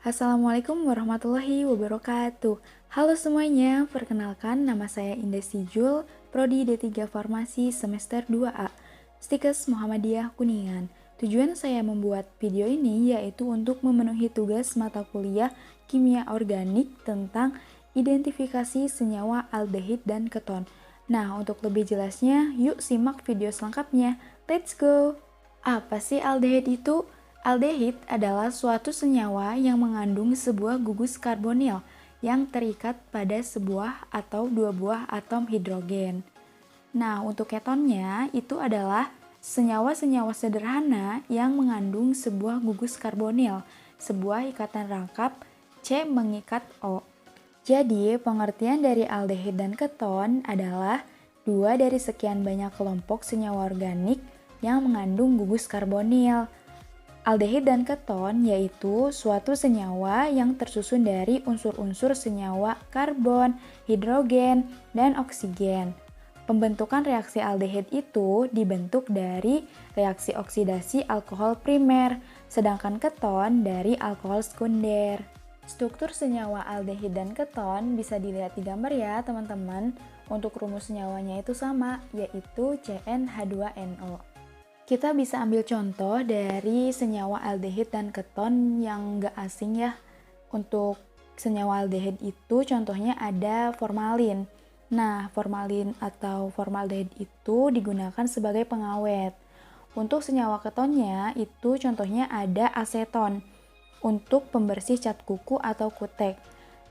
Assalamualaikum warahmatullahi wabarakatuh. Halo semuanya, perkenalkan nama saya Indah Sijul, Prodi D3 Farmasi semester 2A, Stikes Muhammadiyah Kuningan. Tujuan saya membuat video ini yaitu untuk memenuhi tugas mata kuliah Kimia Organik tentang identifikasi senyawa aldehid dan keton. Nah, untuk lebih jelasnya, yuk simak video selengkapnya. Let's go! Apa sih aldehid itu? Aldehid adalah suatu senyawa yang mengandung sebuah gugus karbonil yang terikat pada sebuah atau dua buah atom hidrogen. Nah, untuk ketonnya itu adalah senyawa-senyawa sederhana yang mengandung sebuah gugus karbonil, sebuah ikatan rangkap C mengikat O. Jadi, pengertian dari aldehid dan keton adalah dua dari sekian banyak kelompok senyawa organik yang mengandung gugus karbonil. Aldehid dan keton yaitu suatu senyawa yang tersusun dari unsur-unsur senyawa karbon, hidrogen, dan oksigen. Pembentukan reaksi aldehid itu dibentuk dari reaksi oksidasi alkohol primer, sedangkan keton dari alkohol sekunder. Struktur senyawa aldehid dan keton bisa dilihat di gambar ya teman-teman. Untuk rumus senyawanya itu sama, yaitu CnH2NO. Kita bisa ambil contoh dari senyawa aldehid dan keton yang gak asing ya. Untuk senyawa aldehid itu contohnya ada formalin. Nah, formalin atau formaldehid itu digunakan sebagai pengawet. Untuk senyawa ketonnya itu contohnya ada aseton untuk pembersih cat kuku atau kutek.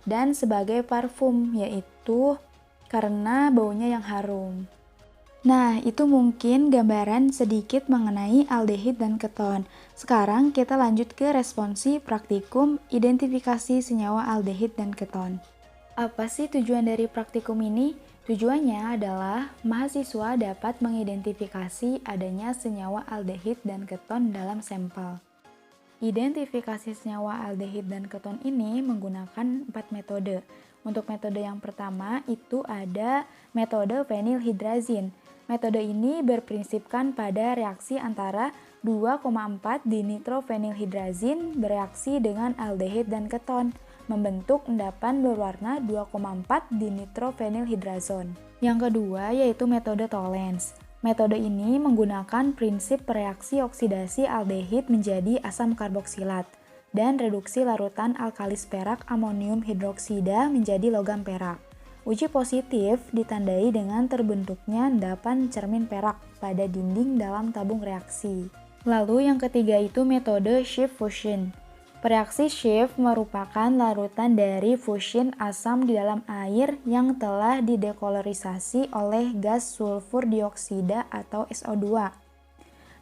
Dan sebagai parfum yaitu karena baunya yang harum. Nah, itu mungkin gambaran sedikit mengenai aldehid dan keton. Sekarang kita lanjut ke responsi praktikum identifikasi senyawa aldehid dan keton. Apa sih tujuan dari praktikum ini? Tujuannya adalah mahasiswa dapat mengidentifikasi adanya senyawa aldehid dan keton dalam sampel. Identifikasi senyawa aldehid dan keton ini menggunakan 4 metode. Untuk metode yang pertama itu ada metode fenilhydrazine. Metode ini berprinsipkan pada reaksi antara 2,4 dinitrofenilhydrazine bereaksi dengan aldehid dan keton, membentuk endapan berwarna 2,4 dinitrofenilhydrazone. Yang kedua yaitu metode Tollens. Metode ini menggunakan prinsip reaksi oksidasi aldehid menjadi asam karboksilat dan reduksi larutan alkalis perak amonium hidroksida menjadi logam perak. Uji positif ditandai dengan terbentuknya endapan cermin perak pada dinding dalam tabung reaksi. Lalu yang ketiga itu metode Schiff fusion. Reaksi Schiff merupakan larutan dari fusion asam di dalam air yang telah didekolorisasi oleh gas sulfur dioksida atau SO2.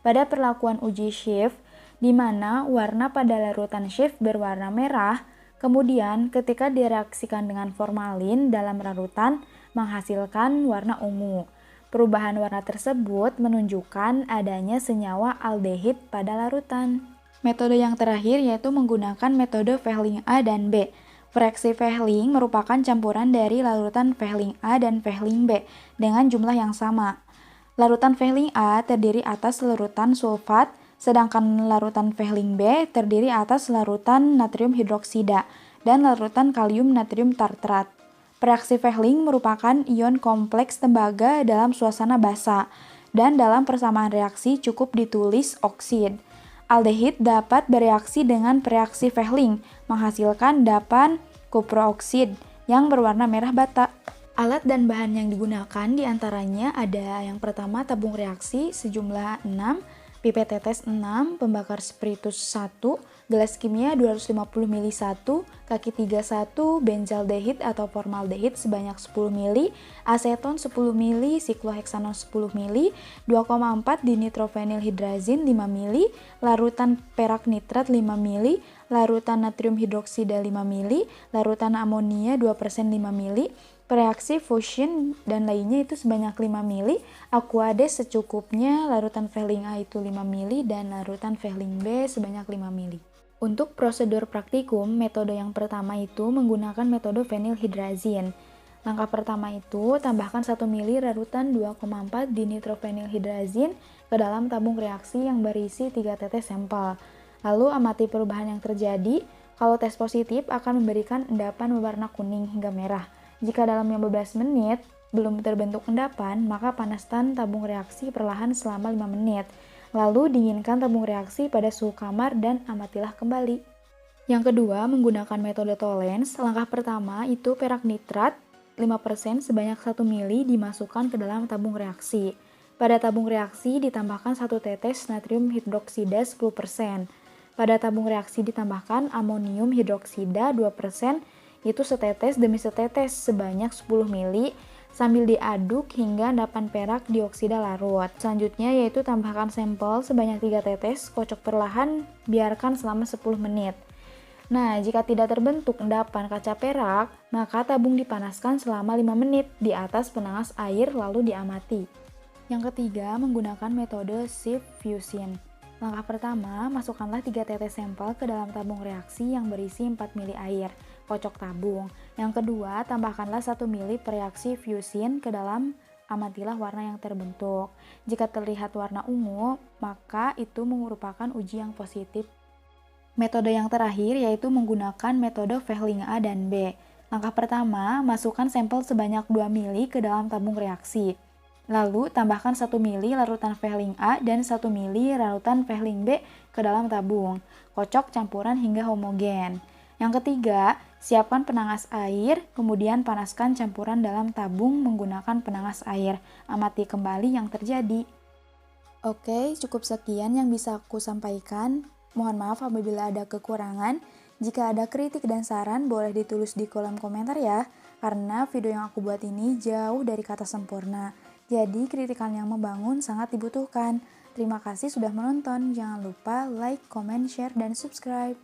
Pada perlakuan uji Schiff, di mana warna pada larutan Schiff berwarna merah, kemudian ketika direaksikan dengan formalin dalam larutan menghasilkan warna ungu. Perubahan warna tersebut menunjukkan adanya senyawa aldehid pada larutan. Metode yang terakhir yaitu menggunakan metode Fehling A dan B. Reaksi Fehling merupakan campuran dari larutan Fehling A dan Fehling B dengan jumlah yang sama. Larutan Fehling A terdiri atas larutan sulfat, sedangkan larutan Fehling B terdiri atas larutan natrium hidroksida dan larutan kalium natrium tartrat. Reaksi Fehling merupakan ion kompleks tembaga dalam suasana basa, dan dalam persamaan reaksi cukup ditulis oksid. Aldehid dapat bereaksi dengan reaksi Fehling, menghasilkan endapan kuprooksid yang berwarna merah bata. Alat dan bahan yang digunakan diantaranya ada yang pertama tabung reaksi sejumlah 6, pipet tetes 6, pembakar spiritus 1, gelas kimia 250 ml 1, kaki 31, benzaldehid atau formaldehid sebanyak 10 ml, aseton 10 ml, sikloheksanon 10 ml, 2,4 dinitrofenilhydrazine 5 ml, larutan perak nitrat 5 ml, larutan natrium hidroksida 5 ml, larutan amonia 2% 5 ml, reaksi fusion dan lainnya itu sebanyak 5 ml, aquades secukupnya, larutan Fehling A itu 5 ml, dan larutan Fehling B sebanyak 5 ml. Untuk prosedur praktikum, metode yang pertama itu menggunakan metode fenilhydrazine. Langkah pertama itu, tambahkan 1 ml larutan 2,4 dinitrofenilhydrazine ke dalam tabung reaksi yang berisi 3 tetes sampel. Lalu amati perubahan yang terjadi. Kalau tes positif akan memberikan endapan berwarna kuning hingga merah. Jika dalam 15 menit belum terbentuk endapan, maka panaskan tabung reaksi perlahan selama 5 menit. Lalu dinginkan tabung reaksi pada suhu kamar dan amatilah kembali. Yang kedua, menggunakan metode Tollens. Langkah pertama itu perak nitrat 5% sebanyak 1 ml dimasukkan ke dalam tabung reaksi. Pada tabung reaksi ditambahkan 1 tetes natrium hidroksida 10%. Pada tabung reaksi ditambahkan amonium hidroksida 2%, itu setetes demi setetes sebanyak 10 ml sambil diaduk hingga endapan perak dioksida larut. Selanjutnya yaitu tambahkan sampel sebanyak 3 tetes, kocok perlahan, biarkan selama 10 menit. Nah, jika tidak terbentuk endapan kaca perak, maka tabung dipanaskan selama 5 menit di atas penanas air lalu diamati. Yang ketiga, menggunakan metode sieve fusion. Langkah pertama, masukkanlah 3 tetes sampel ke dalam tabung reaksi yang berisi 4 ml air, kocok tabung. Yang kedua, tambahkanlah 1 ml per reaksi fusion ke dalam, amatilah warna yang terbentuk. Jika terlihat warna ungu, maka itu merupakan uji yang positif. Metode yang terakhir yaitu menggunakan metode Fehling A dan B. Langkah pertama, masukkan sampel sebanyak 2 ml ke dalam tabung reaksi. Lalu, tambahkan 1 ml larutan Fehling A dan 1 ml larutan Fehling B ke dalam tabung. Kocok campuran hingga homogen. Yang ketiga, siapkan penangas air, kemudian panaskan campuran dalam tabung menggunakan penangas air. Amati kembali yang terjadi. Oke, cukup sekian yang bisa aku sampaikan. Mohon maaf apabila ada kekurangan. Jika ada kritik dan saran, boleh ditulis di kolom komentar ya. Karena video yang aku buat ini jauh dari kata sempurna. Jadi kritikan yang membangun sangat dibutuhkan. Terima kasih sudah menonton. Jangan lupa like, comment, share, dan subscribe.